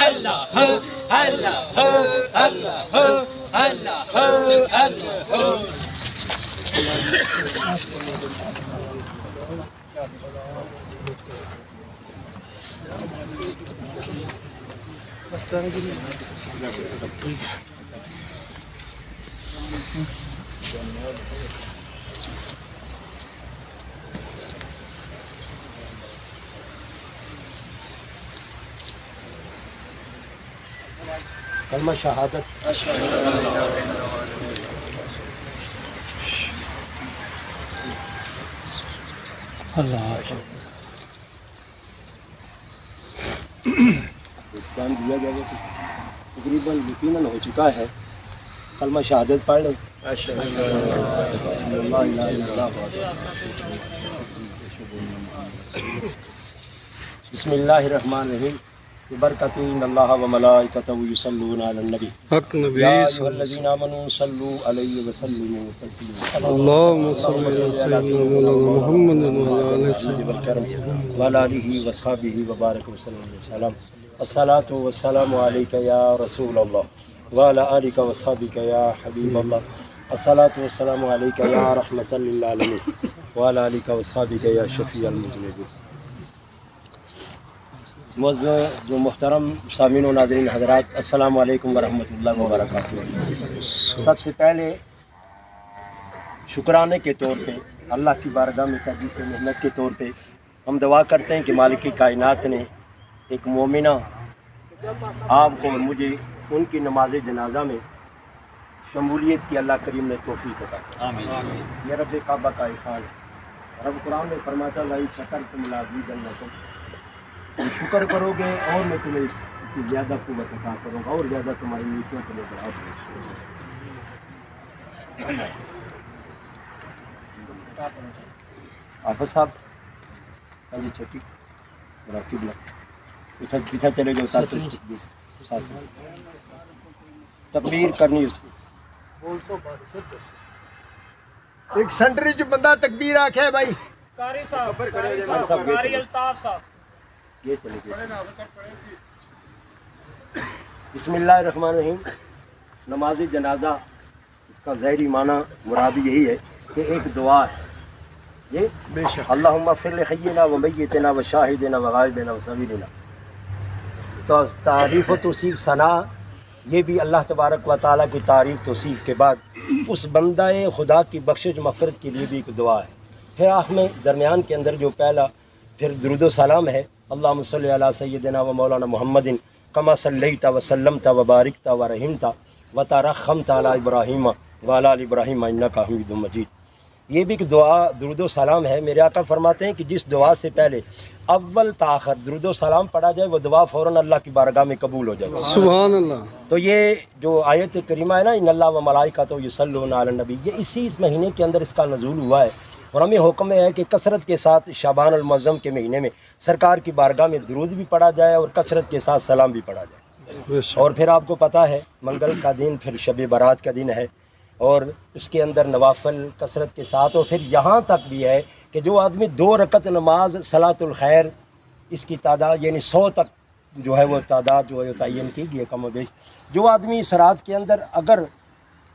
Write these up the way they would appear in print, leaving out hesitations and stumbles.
अल्लाह अल्लाह अल्लाह अल्लाह अल्लाह। कलमा शहादत अल्लाह टाइम दिया जाएगा तो तकरीबन यकीनन हो चुका है। कलमा शहादत पढ़ लो। बिस्मिल्लाहिर्रहमानिर्रहीम। बरकतिल्लाह व मलाइकतहु युसल्लूना अलन नबी हक नबी या अय्युहल्लज़ीना आमनू सल्लू अलैहि व सल्लिमू तस्लीमा। अल्लाहुम्मा सल्लि अला सय्यिदिना मुहम्मदिन व अला आलिहि व अस्हाबिहि व बारिक व सल्लम। अस्सलातु वस्सलामु अलैका या रसूलल्लाह व अला आलिका व अस्हाबिका या हबीबल्लाह। अस्सलातु वस्सलामु अलैका या रहमतल लिल आलमीन व अला आलिका व अस्हाबिका या शफीअल मुज़निबीन। जो मोहतरम सामीन व नाज़रीन हज़रात, अस्सलामु अलैकुम व रहमतुल्लाहि व बरकातुहू। सबसे पहले शुक्राने के तौर पे अल्लाह की बारगाह में तजी से मेहनत के तौर पे हम दुआ करते हैं कि मालिक की कायनात ने एक मोमिना आपको और मुझे उनकी नमाज जनाजा में शमूलियत की अल्लाह करीम ने तौफीक अता की। आमीन। ये रब काबा का एहसान है। रब कुरान में फरमाता है शकर तुम लाज़ीदन्नकुम, तुम शुक्र करोगे और मैं तुम्हें इसकी ज़्यादा क़ुव्वत अता करूँगा और ज़्यादा तुम्हारी नीतियों को मैं बढ़ा दूँगा। आफत साहब हाँ जी छोटी किबला पीछा चले जाओ साथ तकबीर करनी उसकी। एक सेंटरी जो बंदा तकबीर आखे है भाई कारी साहब कारी अल्ताफ साहब ये चले गए। बिस्मिल्लाहिर्रहमानिर्रहीम। नमाज जनाजा इसका ज़ाहिरी माना मुराद यही है कि एक दुआ है ये बेशक। अल्लाहुम्मा फ़िर लिहय्यिना व मय्यितना व शाहिदिना व गायबिना व सगीरिना। तो तारीफ़ व तौसीफ़ सना ये भी अल्लाह तबारक व तआला की तारीफ़ तौसीफ़ के बाद उस बंदाए खुदा की बख्शिश मग़फ़िरत के लिए भी एक दुआ है। फिर आखिर दरमियान के अंदर जो पहला फिर दुरूद व सलाम है, अल्लाहुम्मा सल्लि अला सय्यिदिना व मौलाना मुहम्मदिन कमा सल्लैता व सल्लमता व बारिकता व रहीमता व तरहमता अला इब्राहीम व अला आलि इब्राहीम इन्नका हमीदुम मजीद। ये भी एक दुआ दुरूद व सलाम है। मेरे आका फरमाते हैं कि जिस दुआ से पहले अव्वल ताखिर दुरूद व सलाम पढ़ा जाए वो दुआ फ़ौरन अल्लाह की बारगाह में कबूल हो जाए। सुभान अल्लाह। तो ये जो आयत करीमा है ना, इन्नल्लाह व मलाइकतहु युसल्लूना अलन नबी, ये इस महीने के अंदर इसका नज़ूल हुआ है और हमें हुक्म है कि कसरत के साथ शाबान अल मुअज़्ज़म के महीने में सरकार की बारगाह में दुरूद भी पढ़ा जाए और कसरत के साथ सलाम भी पढ़ा जाए। और फिर आपको पता है मंगल का दिन फिर शब बारात का दिन है और इसके अंदर नवाफिल कसरत के साथ, और फिर यहाँ तक भी है कि जो आदमी 2 रकत नमाज सलातुल खैर इसकी तादाद यानी 100 तक जो है वो तादाद जो है तयन की गई कम व बेश। जो आदमी इस रात के अंदर अगर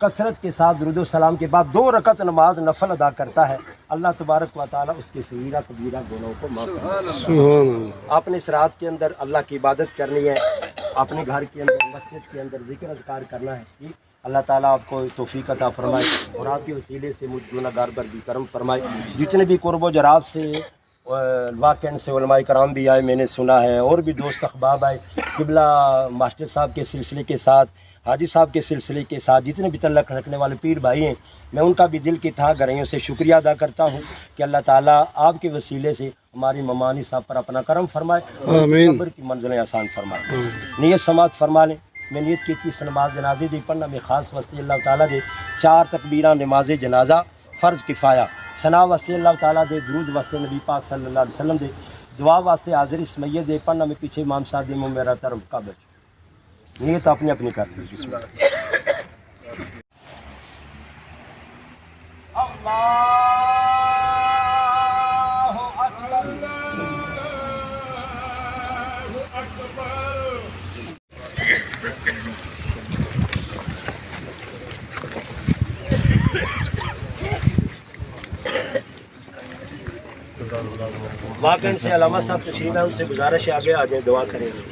कसरत के साथ दुरूद व सलाम के बाद 2 रकत नमाज नफल अदा करता है, अल्लाह तबारक व तआला उसके सगीरा कबीरा गुनाहों को माफ़ करता है। आपने इस रात के अंदर अल्लाह की इबादत करनी है, अपने घर के अंदर मस्जिद के अंदर ज़िक्र अज़कार करना है कि अल्लाह ताला आपको तौफीक अता फरमाए और आपके वसीले से मुझ गुनहगार पर भी करम फरमाए। जितने भी कुर्ब व जराब से वाक़न से उलमाए कराम भी आए, मैंने सुना है, और भी दोस्त अहबाब आए किबला मास्टर साहब के सिलसिले के साथ, हाजी साहब के सिलसिले के साथ, जितने भी तल्लक रखने वाले पीर भाई हैं, मैं उनका भी दिल की था गहराइयों से शुक्रिया अदा करता हूँ कि अल्लाह ताला आपके वसीले से हमारी ममानी साहब पर अपना करम फरमाए, कब्र की मंजिलें आसान फरमाए। नियत समात फरमा लें। मैं नियत की थी इस नमाज जनाजे दी पढ़ना में ख़ास वस्ती अल्लाह ताला दे 4 तकबीरा नमाज जनाजा फ़र्ज़ किफ़ाया सना वस्ते अल्लाह ताला दे दुरूद वस्ते नबी पाक सल्लल्लाहु अलैहि वसल्लम दे दुआ वास्ते हाजिर इस मैयत दे पढ़ना में पीछे इमाम साहब दे मेरा तरफ का बच नियत अपनी अपनी कर ली। वाकई से अलामा साहब तशरीफ है, उनसे गुजारिश है आगे आ जाए, दुआ करेंगे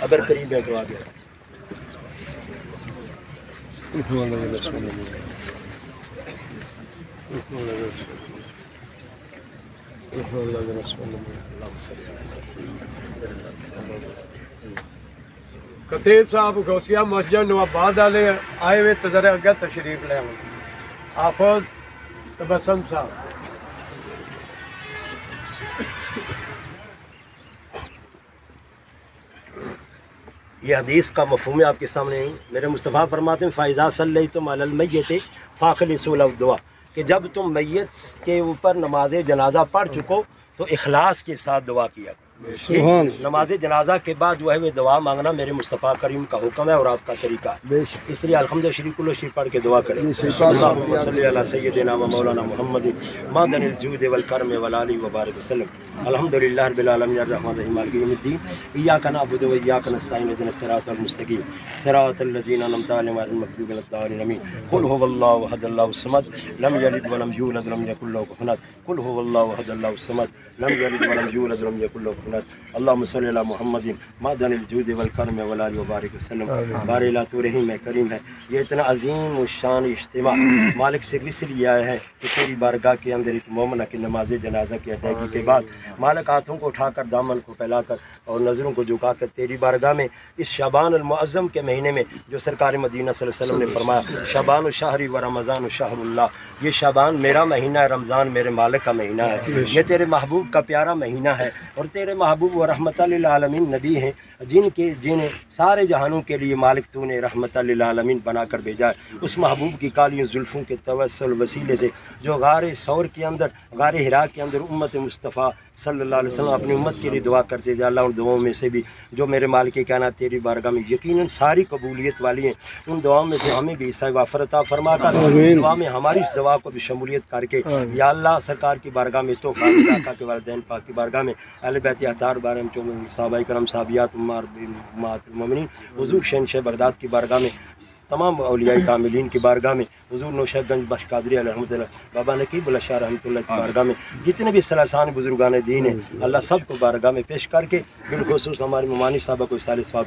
अगर करीब है तो आ गया। खतीब साहब गौसिया मस्जिद नवाबाद वाले आए हुए तो जरा अगर तशरीफ ले हाफिज तबस्सुम साहब। ये हदीस का मफ़हूम आपके सामने है। मेरे मुस्तफ़ा फरमाते हैं फ़ाइज़ा सल्लैतुम अलल मय्यत फ़ाख़लिसू लहु दुआ, कि जब तुम मैयत के ऊपर नमाज जनाजा पढ़ चुको तो इखलास के साथ दुआ किया करो। नमाज जनाजा के बाद जो है वे दुआ मांगना मेरे मुस्तफ़ा करीम का हुक्म है और आपका तरीका है। इसलिए अल्हम्दुलिल्लाह शरीकुल शरीफ पढ़ के दुआ करें। अल्लाहुम्मा सल्लि अला सय्यदिना व मौलाना मुहम्मद मादनिल जूद वल करम वल आलि व बारिक वसल्लम। अल्हम्दुलिल्लाह रब्बिल आलमीन अर्रहमानिर रहीम मालिकि यौमिद्दीन इय्याका नअबुदु व इय्याका नस्तईन इहदिनस सिरातल मुस्तकीम सिरातल लज़ीना अनअमता अलैहिम गैरिल मग़दूबि अलैहिम आमीन। कुल हुवल्लाहु अहद अल्लाहुस समद लम यलिद व लम यूलद व लम यकुल लहु कुफुवन अहद। कुल हुवल्लाहु अहद अल्लाहुस समद लम यलिद व लम यूलद व लम यकुल लहु कुफुवन अहद। अल्लाहुम्मा सल्लि अला मुहम्मदिन मादनिल जूद वल करम वल आलि व बारिक वसल्लम। बारिला तू रहीम है करीम है। ये इतना अजीम व शान इज्तिमा मालिक से इसलिए आया है कि तेरी बारगाह के अंदर एक मोमिना की नमाज जनाजा की अदायगी के बाद मालिक हाथों को उठाकर दामन को फैलाकर और नज़रों को झुकाकर तेरी बारगाह में इस शाबान अल मुअज़्ज़म के महीने में जो सरकार मदीना सल्लल्लाहु अलैहि वसल्लम ने फरमाया शाबान शहरी व रमज़ान शहरुल्लाह, ये शाबान मेरा महीना है, रमज़ान मेरे मालिक का महीना है, ये तेरे महबूब का प्यारा महीना है और तेरे महबूब व रहमतल लिल आलमीन नबी हैं जिन्हें सारे जहानों के लिए मालिक तूने रहमतल लिल आलमीन बनाकर भेजा है। उस महबूब की काली जुल्फ़ों के तवस्सुल वसीले से जो गारे सौर के अंदर गारे हिरा के अंदर उम्मत मुस्तफ़ा सल्लल्लाहु अलैहि वसल्लम अपनी उम्मत के लिए दुआ करते थे, अल्लाह उन दुआओं में से भी जो मेरे मालिक के कहना तेरी बारगाह में यकीनन सारी कबूलियत वाली हैं, उन दुआओं में से हमें भी ईसा वाफ़रता फरमा कर दुआ में हमारी इस दुआ को भी शमूलियत करके या अल्लाह सरकार की बारगाह में तोहफ़ा आका के वालिदैन पाक की बारगाह में अहले बैत अतार बारे में जो सहाबाए करम साहबियात उम्महातुल मोमिनीन हुज़ूर शहंशाह बगदाद की बारगाह में तमाम औलियाए कामिलीन की बारगाह में हुज़ूर नौशहगंज बख्श कादरी रहमतुल्लाह बाबा नकीबुल्लाह शाह रहमतुल्लाह की बारगाह में जितने भी सलासान बुजुर्गान दीन हैं अल्लाह सब को बारगाह में पेश करके बिलखुसूस हमारे ममानी साहबा को साले सवाब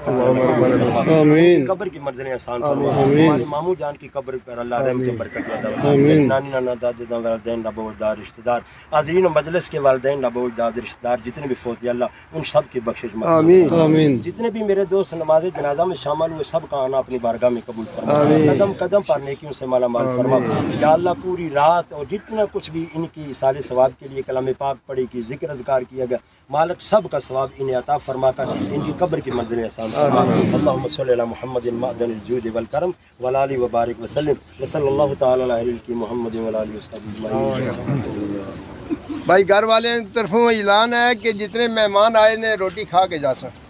कब्र की मंजिलें आसान फरमा, हमारे मामू जान की कब्र पर अल्लाह रहम से बरकत अता फरमा, नानी नाना दादा वालिदैन नबोदार रिश्तेदार हाज़रीन मजलिस के वालिदैन नबोदार रिश्तेदार जितने भी फौत अल्लाह उन सब की बख्शिश आमीन। जितने भी मेरे दोस्त नमाज जनाजा में शामिल हुए सब का आना अपनी बारगाह में कबूल फरमा, कदम कदम पर नेकियों से माला माल फरमा। या अल्लाह पूरी रात और जितना कुछ भी इनकी साले सवाब के लिए कलाम पाक पढ़ी की जिक्र अज़कार किया गया मालिक सब का सवाब इन्हें अता फरमा कर इनकी कब्र की मंजिलें आसान फरमा। अल्लाहुम्मा सल्लि अला मुहम्मदिन मअदनिल जूद वल करम वल आलि व बारिक वसल्लम व सल्लल्लाहु तआला अलैहि मुहम्मद व आलिहि वसल्लम। भाई घर वाले की तरफों ऐलान है कि जितने मेहमान आए ने रोटी खा के जा सकते।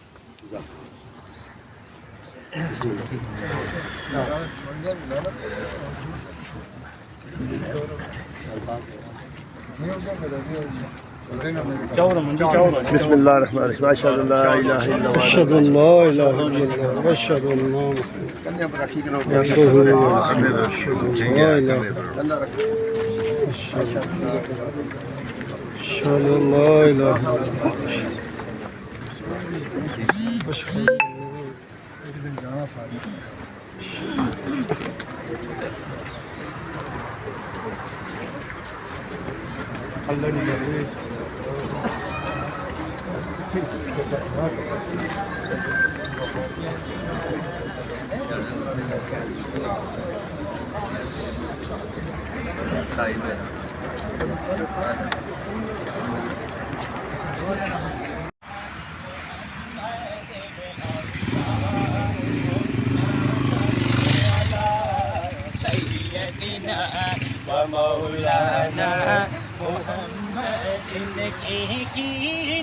बिस्मिल्लाह रहमान रहीम अशहदु अल्ला इलाहा इल्लल्लाह अशहदु अल्ला इलाहा इल्लल्लाह व अशहदु अन्ना मुहम्मदन अशहदु अल्ला इलाहा सैयदना व मौलाना मुहम्मद की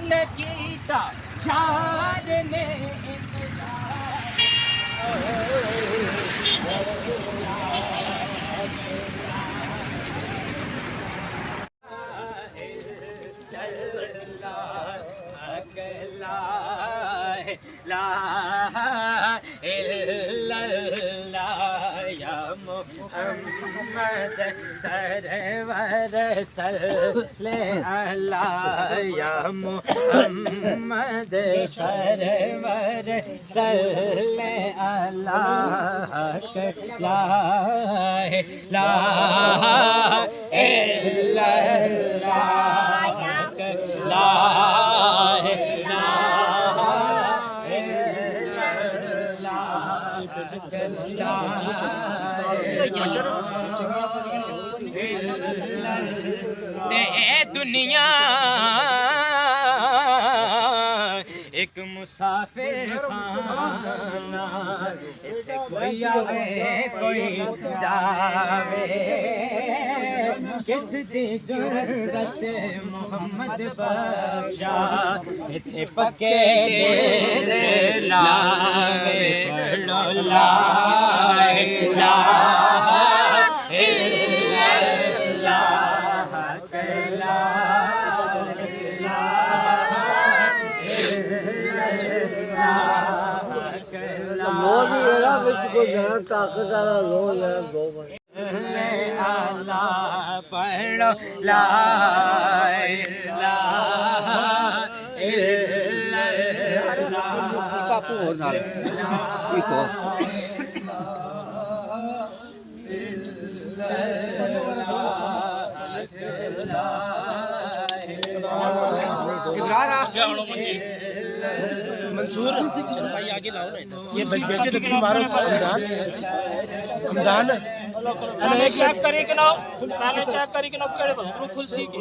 नगीता शान ने ला इल्लल्लाह या मोहम्मद सरवर सल्ले अला या मोहम्मद सरवर सल्ले अला ला इलाहा इल्लल्लाह ला दुनिया एक मुसाफिर खाना, कोई आवे कोई जावे, किस दी जुर्रत मोहम्मद बख्शा, इत्थे पक्के डेरे लावे, पढ़ो ला इलाहा इल्लल्लाह ला पढ़ो ला इलाहा मंसूर भाई आगे लाओ ना, ये बेचे तो तीन मारो हमदान पहले चेक करी कि ना, पहले चेक करी कि ना केड़े बंदरू खुलसी के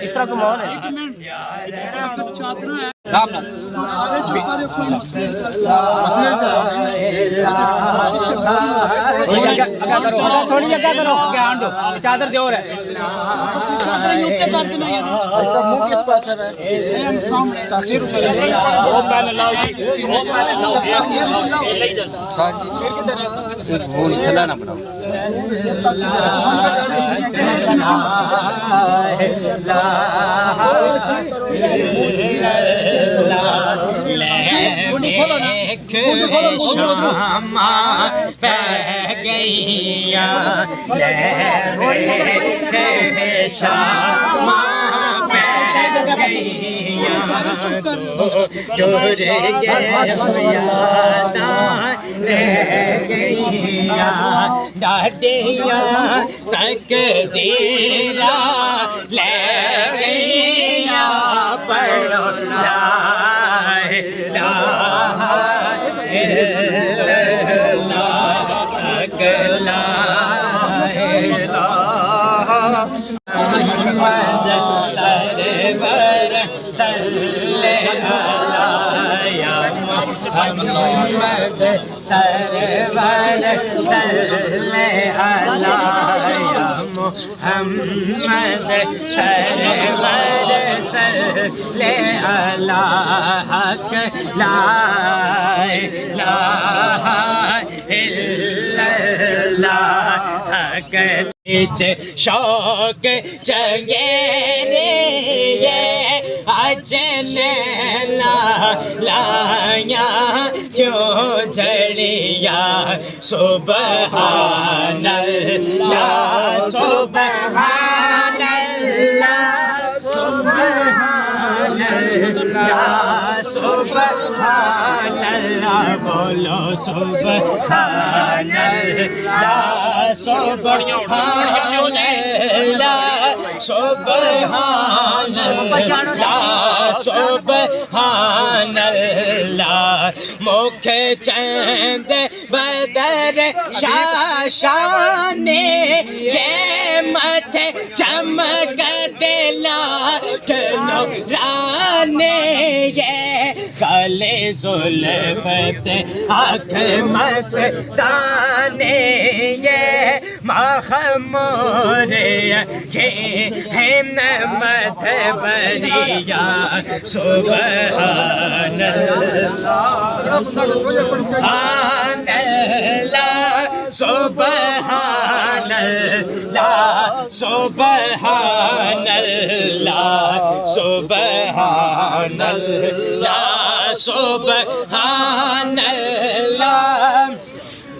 इस तरह का माहौल है। थोड़ी जगह करो, ज्ञान दो, चादर दो रे ऐसा मुंह किस पास है? वो पहले लाओ जी, वो पहले लाओ, ले जा वो चला ना बनाओ शामा पै गईया, शामा पै गईया, डोर गईया डाडिया तक दीरा ले गईया, पढ़ो ला इलाहा इल्लल्लाह ला इलाहा मोहम्मद सरवर सल्ले अला या मोहम्मद सरवर सल्ले अला या मोहम्मद सरवर सल्ले अला हक ला इलाहा इल्लल्लाह हक शौक चंगेरे ये अजने लाया क्यों झड़िया, सुबहानल्लाह सुबहानल्लाह सुबहानल्लाह सुबहानल्लाह बोलो सुबहानल्लाह सुबहानल्लाह सुबहानल्लाह सुबहानल्लाह मुख चंद बदर शाशाने ये मथे चमक लाट नूराने ये काले जुल्फत आँख मस्ताने ये माखमोरे ये है नमत बरिया सुबहानल्लाह सुबहानल्लाह सुबहानल्लाह सुबहानल्लाह सुबहानल्लाह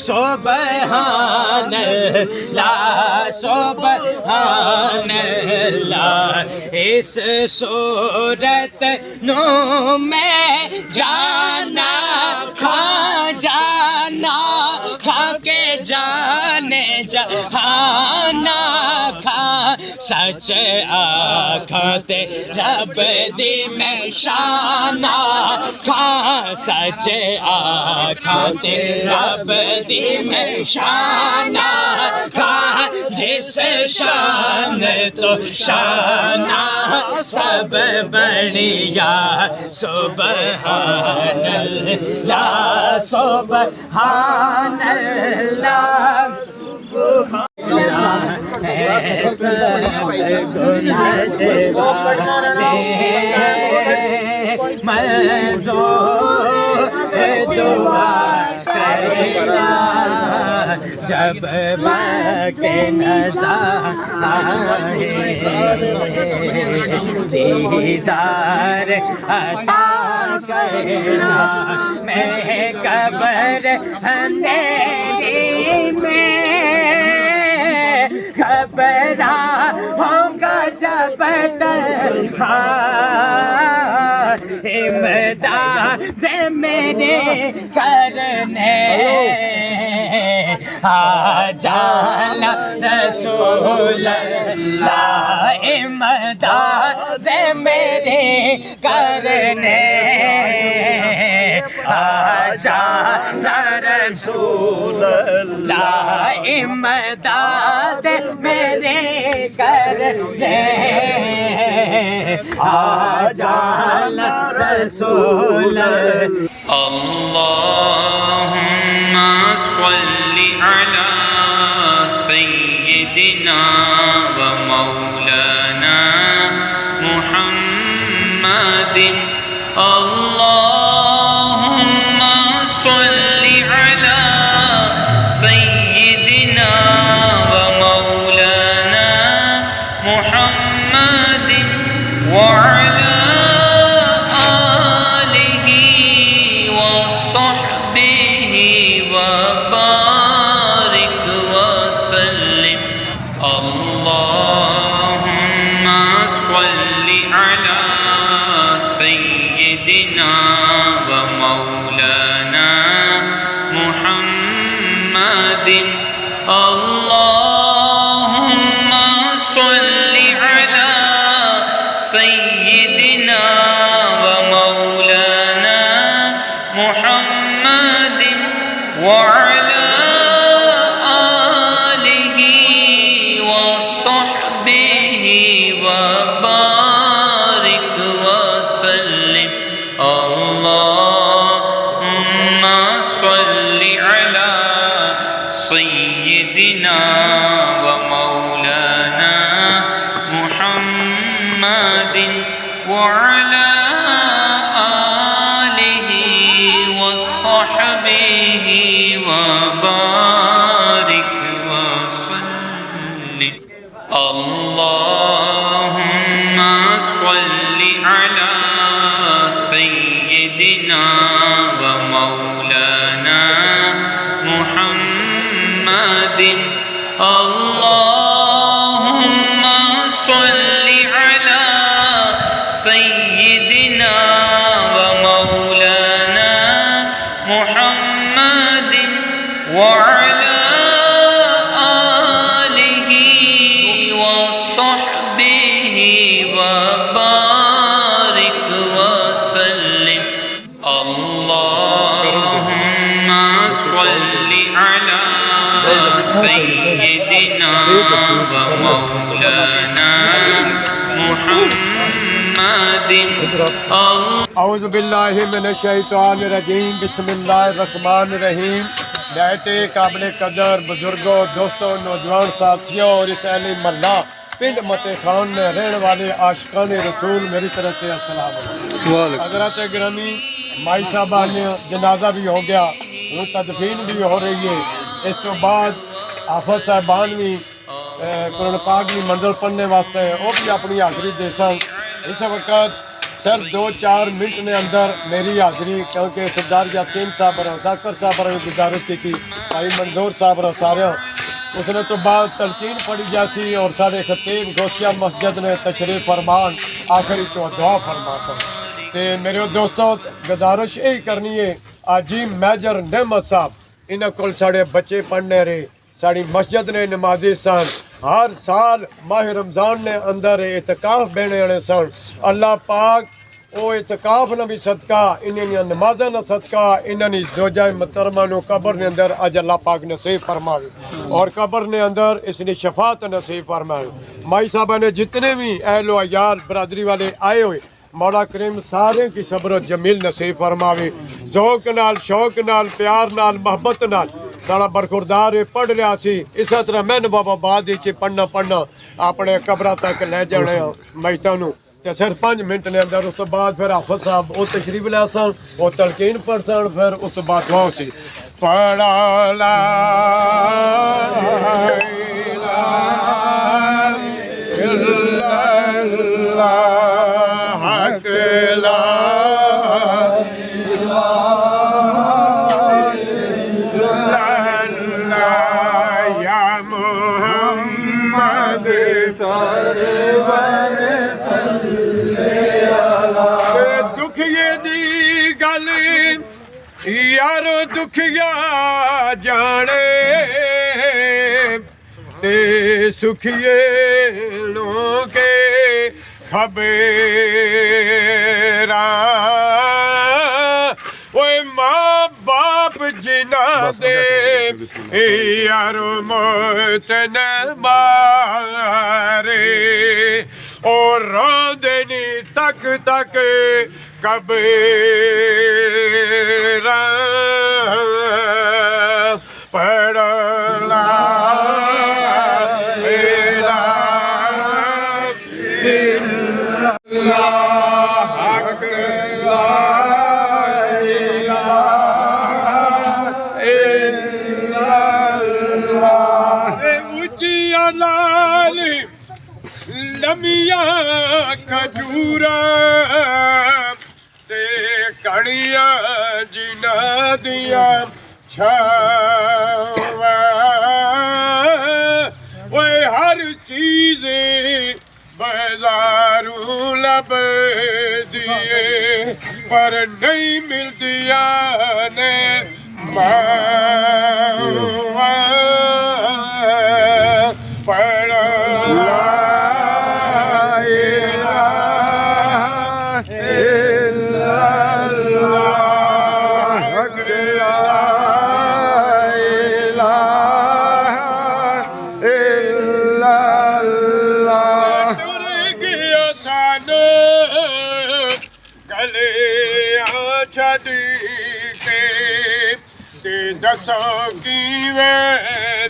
सुबहान अल्लाह सुबहान अल्लाह। इस सूरत नो मैं जाना खा जाना खा के जाने जहाना खा सच आखते रब दी मैं शाना खा सच आखते रब दी मैं शाना खा जिस शान तो शाना सब बढ़िया सुबहान अल्लाह सुबहान अल्लाह। जब वक्त दीदार अता करना मैं कबर अंधेरी में घबरा होगा जब तन्हा इमदाद मेरे करने आ जाना रसूल अल्लाह इमदाद मेरे करने आ जाना रसूल अल्लाह इमदाद मेरे करने आ जाना रसूल। अल्लाहुम्मा सल्लि अला सय्यिदिना व मौलाना मुहम्मदिन। अल्लाहुम्मा सल्लि अला सय्यिदिना व मौलाना मुहम्मदिन व अला सय्यिदिना व मौलाना मुहम्मदिन। अल्लाहुम्मा सल्लि अला सय्यिदिना व मौलाना मुहम्मदिन व अला आलिहि व सहबिहि व बारिक व सल्लिम। अल्लाहुम्मा सल्लि अला सय्यिदिना व मौलाना मुहम्मदिन व अला आलिहि व सहबिहि व बारिक व सल्लिम। अल्लाहुम्मा सल्लि अला सय्यिदिना व मौलाना मुहम्मदिन। अल्लाहुम्मा सल्लि अला सय्यिदिना व मौलाना मुहम्मदिन व अला आलिहि व सहबिहि व बारिक व सल्लिम। अल्लाहुम्मा सल्लि अला सय्यिदिना व मौलाना मुहम्मदिन। औज़ु बिल्लाहि मिनश शैतानिर रजीम। बिस्मिल्लाहिर रहमानिर रहीम। नहायत काबिल कदर बुजुर्गों, दोस्तों, नौजवान साथियों और इस अहले मल्ला पिंड मते खान में रहने वाले आशिकान रसूल, मेरी तरफ से अस्सलाम वालेकुम। हज़रत गिरामी माई साहबा ने जनाजा भी हो गया, वो तदफीन भी हो रही है। इस तो बाद आफत साहबान भी कुरान पाक की मंजिल पढ़ने वास्ते वो भी अपनी हाज़री दे सन। इस वक्त सिर्फ 2-4 मिनट ने अंदर मेरी हाजिरी, क्योंकि सरदार यासीन साहब और जाकर साहब ने गुजारिश की थी, भाई मंजूर साहब और सारे उसने तो बाद तलकीन पड़ी जासी और सारे खतीब गौसिया मस्जिद ने तशरीफ फरमान आखिरी चो दुआ फरमा सन। तो मेरे दोस्तों गुजारिश यही करनी है, आजी मेजर नेमत साहब इन्हों को साढ़े बच्चे पढ़ने रहे, साड़ी मस्जिद ने नमाजी सन, हर साल माह रमज़ान ने अंदर इतकाफ बहने वाले सन। अल्लाह पाक वो इतकाफ न भी सदका, इन्हें नमाजा न सदका, इन्होंने जोजा मतरमा कबर ने अंदर अज अल्लाह पाक नसीब फरमावे और कबर ने अंदर इसने शफात नसीब फरमावे। माई साहबा ने जितने भी अहलो अयाल बरादरी वाले आए हुए, मौला करीम सारे की सब्र जमील नसीब फरमावे। ज़ौक नाल, शौक नाल, प्यार नाल, मोहब्बत नाल साड़ा बरखुरदार पढ़ रहा सी। इस तरह मैंने बाबा बाद पढ़ना अपने कबरा तक ले जाने मैतां नूं ते सिर्फ 5 मिनट ने अंदर। उस तो बाद फिर हाफिज साहब वो तशरीफ लिया सन, वो तलकीन पढ़ सन, फिर उस तो बाद दुआ सी पढ़ा ला यारो दुखिया जाने ते सुखिए लोके खबेरा, ओए माँ बाप जिना दे यारो मौत न मारे, और रोदनी तक तक कबीरा पड़ला ऊंचिया लाल लमिया खजूरा ते कड़िया जिना दिया छावा, वो हर चीज़ बाजारू लब दिए पर नहीं मिलतिया ने मावा पड़ा दसो की वे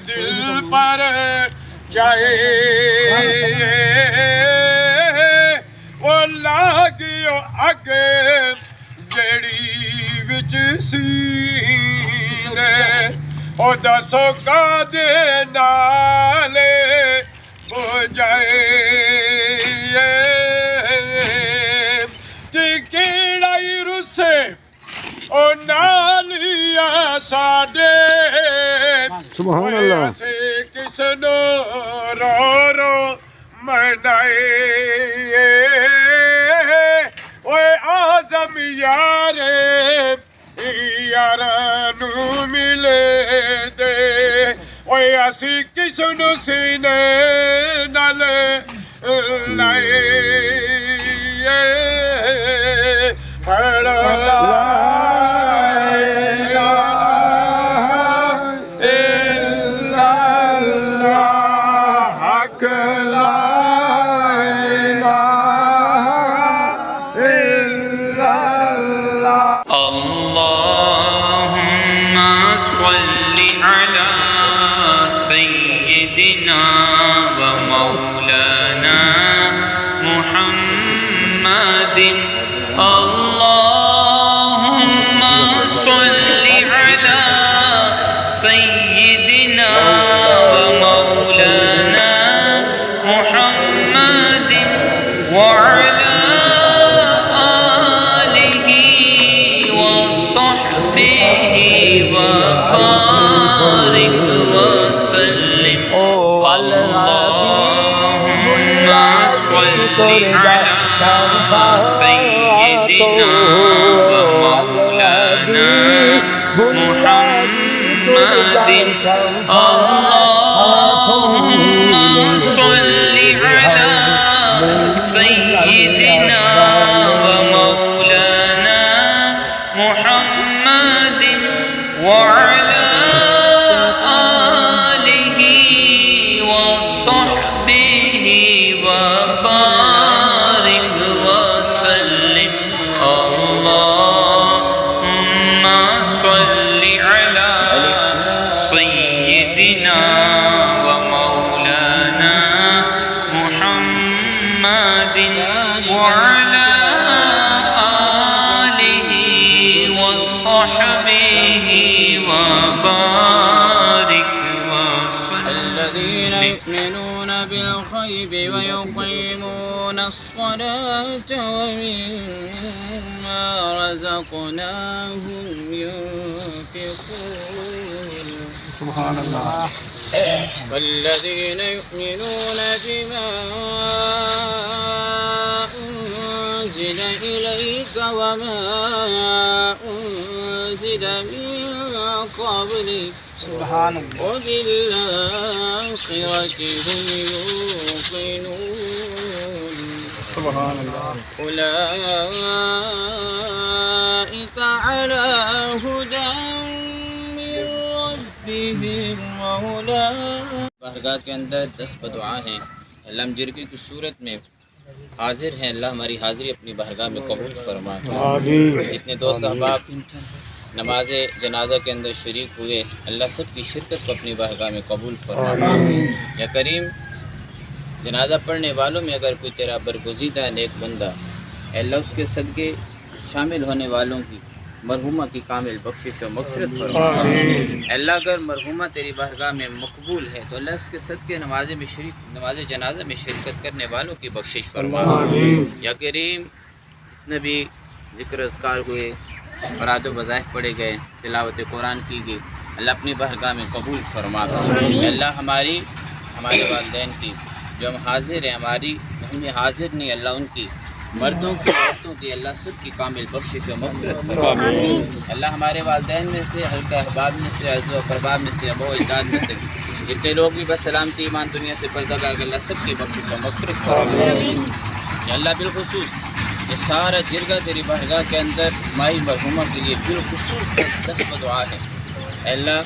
दिल पर चाहे वो लागियो अगे जड़ी विच सीने, ओ दसो का दे नाले बुझाए ती केड़ाई रुसे ओ नालिया साडे सुभान अल्लाह से किसनो रो रो मनाए, ओए आज़म यारे यारानू मिले दे, ओए असी किसनो सीने नाल लाए अल्लाहुम्मा सल्लि अला सय्यिदिना व मौलाना मुहम्मदिन, अल्लाहुम्मा सल्लि अला सय्यिदिना व मौलाना मुहम्मदिन व अला على سيدنا ومولانا محمد اللهم صل على سيدنا ومولانا محمد وعلى آله وصحبه وبارك وسلم اللهم صل على سيدنا ومولانا محمد وعلى آله وصحبه وبارك وسلم. الذين يؤمنون بالغيب ويقيمون الصلاة ومما رزقناهم ينفقون. سبحان الله. والذين يؤمنون بما أنزل إليك وما أنزل من قبلك وبالآخرة هم يوقنون. أولئك على هدى من ربهم وأولئك. बारगाह के अंदर 10 बदुआ हैं। अल्लाह हम जिरगी की सूरत में हाजिर हैं। अल्लाह हमारी हाज़िरी अपनी बारगाह में कबूल फरमाए। जितने दोस्त अहबाब नमाज जनाजा के अंदर शरीक हुए, अल्लाह सब की शिरकत को अपनी बारगाह में कबूल फरमाए। या करीम, जनाजा पढ़ने वालों में अगर कोई तेरा बरगुज़ीदा नेक बंदा, अल्लाह उसके सदक़े शामिल होने वालों की मरहुमा की कामिल बख्शिश और मग़फ़िरत फरमाए। अल्लाह अगर मरहुमा तेरी बारगाह में मकबूल है तो अल्लाह उसके सदक़े नमाज जनाजा में शिरकत करने वालों की बख्शिश फरमाए। या करीम, जितने भी ज़िक्र अज़कार हुए, फ़राद वज़ाइफ पढ़े गए, तिलावत कुरान की गई, अल्लाह अपनी बारगाह में कबूल फरमाए। अल्लाह हमारे वालिदैन की जो हम हाजिर हैं, हमें हाजिर नहीं, अल्लाह उनकी मर्दों की औरतों की अल्लाह सब की कामिल बख्शिश और मग़फ़िरत फरमाए। अल्लाह हमारे वालिदैन में से, हल्का अहबाब में से, अज़्ज़ व क़रबाब में से, अबो अजदाद में से जितने लोग भी बस सलामती ईमान दुनिया से पर्दा कर अल्लाह सब की बख्शिश और मग़फ़िरत फरमाए। अल्लाह बिलख़ुसूस ये सारा जिरगा तेरी बारगाह के अंदर माई मरहुमा के लिए बिलख़ुसूस 10 बदुआ है। अल्लाह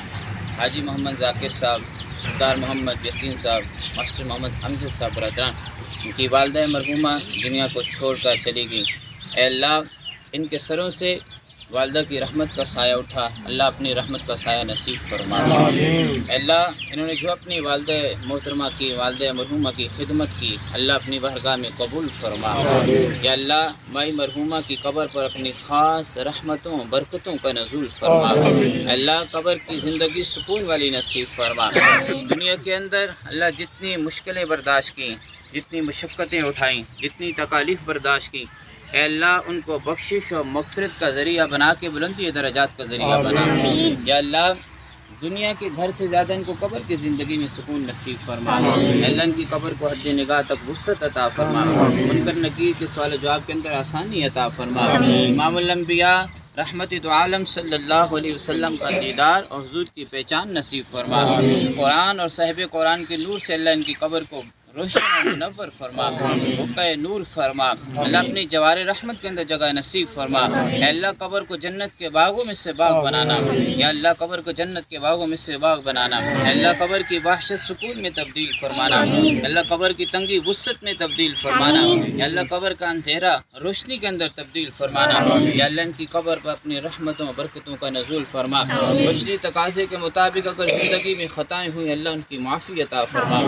हाजी मोहम्मद ज़ाकिर साहब, सरदार मोहम्मद यासीन साहब, मास्टर मोहम्मद अमजद साहब बरदरान, उनकी वालिदा मरहुमा दुनिया को छोड़कर चली गई। अल्लाह इनके सरों से वालिदा की रहमत का साया उठा, अल्लाह अपनी रहमत का साया नसीब फरमा। अल्लाह इन्होंने जो अपनी वालिदा मोहतरमा की, वालिदा मरहुमा की खिदमत की, अल्लाह अपनी बारगाह में कबूल फरमा। या अल्लाह माई मरहुमा की कब्र पर अपनी ख़ास रहमतों बरकतों का नज़ूल फरमा। अल्लाह कब्र की ज़िंदगी सुकून वाली नसीब फरमा। दुनिया के अंदर अल्लाह जितनी मुश्किलें बर्दाश्त की, जितनी मुशक्क़तें उठाईं, जितनी तकालीफ़ बर्दाश्त की, अल्लाह उनको बख्शिश और मग़फ़िरत का ज़रिया बना के बुलंदी दरजात का ज़रिया बना। या अल्लाह दुनिया के घर से ज़्यादा इनको कब्र की ज़िंदगी में सुकून नसीब फरमा। अल्लाह इनकी कब्र को हद निगाह तक वुसअत अता फरमा। मुनकर नकीर के सवाल जवाब के अंदर आसानी अता फरमा। इमामुल अंबिया रहमत दो आलम सल्लल्लाहु अलैहि वसल्लम का दीदार और हुजूर की पहचान नसीब फरमा। कुरान और साहिब कुरान के नूर से अल्लाह इनकी कब्र को रोशन और मुनव्वर फरमा, हुक्का नूर फरमा। अल्लाह अपनी जवारे रहमत के अंदर जगह नसीब फरमा। अल्लाह कब्र को जन्नत के बागों में से बाग बनाना। या अल्लाह कब्र को जन्नत के बागों में से बाग बनाना। अल्लाह कब्र की वहशत सुकून में तब्दील फरमाना। अल्लाह कब्र की तंगी वुसअत में तब्दील फरमाना। या अल्लाह कब्र का अंधेरा रोशनी के अंदर तब्दील फरमाना। या अल्लाह इनकी कब्र पर अपनी रहमतों बरकतों का नज़ूल फरमा। बशरी तकाज़े के मुताबिक अगर ज़िंदगी में ख़ताएँ हुई, अल्लाह उनकी माफ़ी अता फरमा।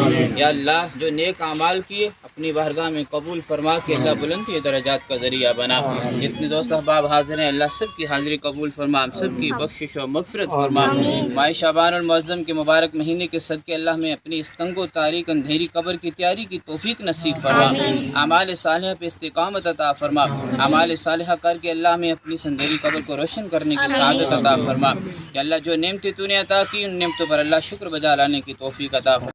या अल्लाह जो नेक अमाल किए अपनी बारगाह में कबूल फरमा के अल्लाह बुलंदी दरजात का ज़रिया बना। जितने दोस्त अहबाब हाज़िर हैं, अल्लाह सब की हाज़िरी कबूल फरमा, सब की बख्शिश और मग़फ़िरत फरमा। माह शाबान और मुअज़्ज़म के मुबारक महीने के सदक़े अल्लाह में अपनी इस तंगो तारीक अंधेरी कब्र की तैयारी की तौफ़ीक नसीब फरमा। अमाल सालिहा पे इस्तिक़ामत अता फरमा। अमाल सालिहा करके अल्लाह में अपनी अंधेरी कब्र को रोशन करने की सआदत अता फरमा। या अल्लाह जो नेमतें तूने अता की, उन नेमतों पर अल्लाह शुक्र बजा लाने की तौफ़ीक अता फरमा।